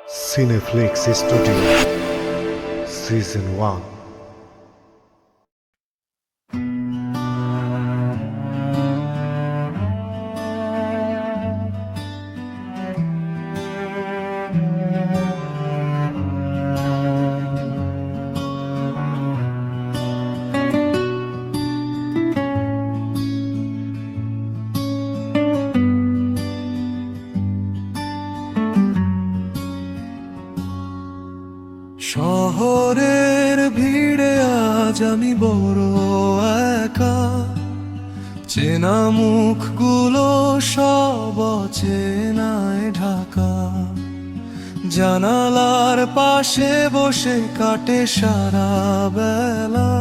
Cineflix Studio Season 1. শহরের ভিড়ে আজ আমি বড় একা, চেনা মুখগুলো সব অচেনায় ঢাকা। জানালার পাশে বসে কাটে সারা বেলা,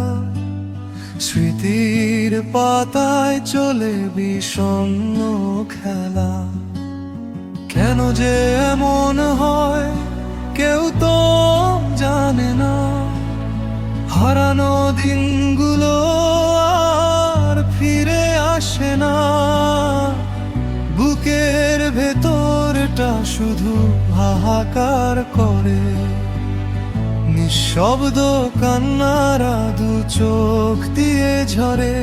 স্মৃতির পাতায় চলে বিষণ্ণ খেলা। কেন যে এমন হয় কেউ তো জানে না, হারানো দিনগুলো আর ফিরে আসে না। বুকের ভেতরটা শুধু হাহাকার করে, নিঃশব্দ কান্নারা দু চোখ দিয়ে ঝরে।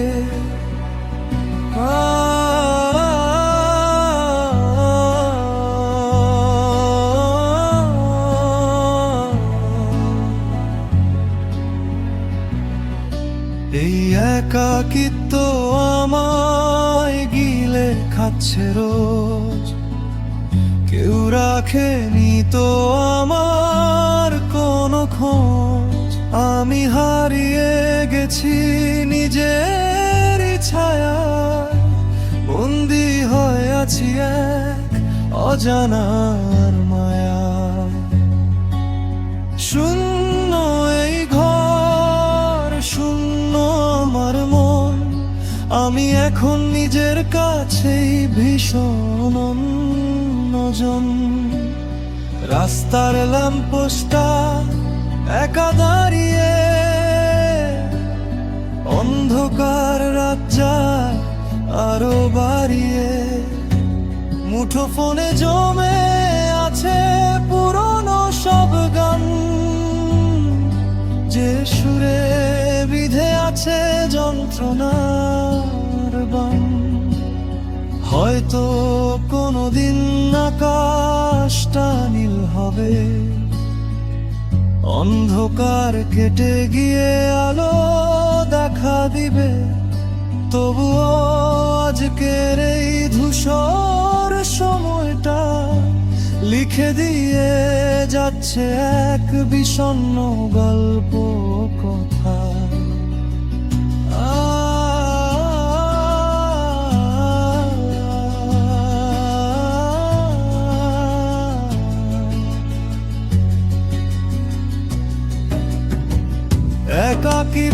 এই একাকিত্ব আমায় গিলে খাচ্ছে রোজ, কেউ রাখেনি তো আমার কোনো খোঁজ। আমি হারিয়ে গেছি নিজের ছায়ায়, বন্দি হয়ে আছি এক অজানার মায়ায়। শূন্য এই ঘর, শূন্য আমার মন, আমি এখন নিজের কাছেই ভীষণ অন্যজন। রাস্তার ল্যাম্পপোস্টটা একা দাঁড়িয়ে, অন্ধকার রাত যায় আরো বাড়িয়ে। মুঠো ফোনে জমে আছে পুরনো সব গান, যে সুরে বিধে আছে যন্ত্রণার বান। হয়তো কোনোদিন আকাশটা নীল হবে, অন্ধকার কেটে গিয়ে আলো দেখা দিবে। তবুও আজকের এই ধূসর সময়টা লিখে দিয়ে যাচ্ছে এক বিষণ্ণ গল্প কথা। একাকী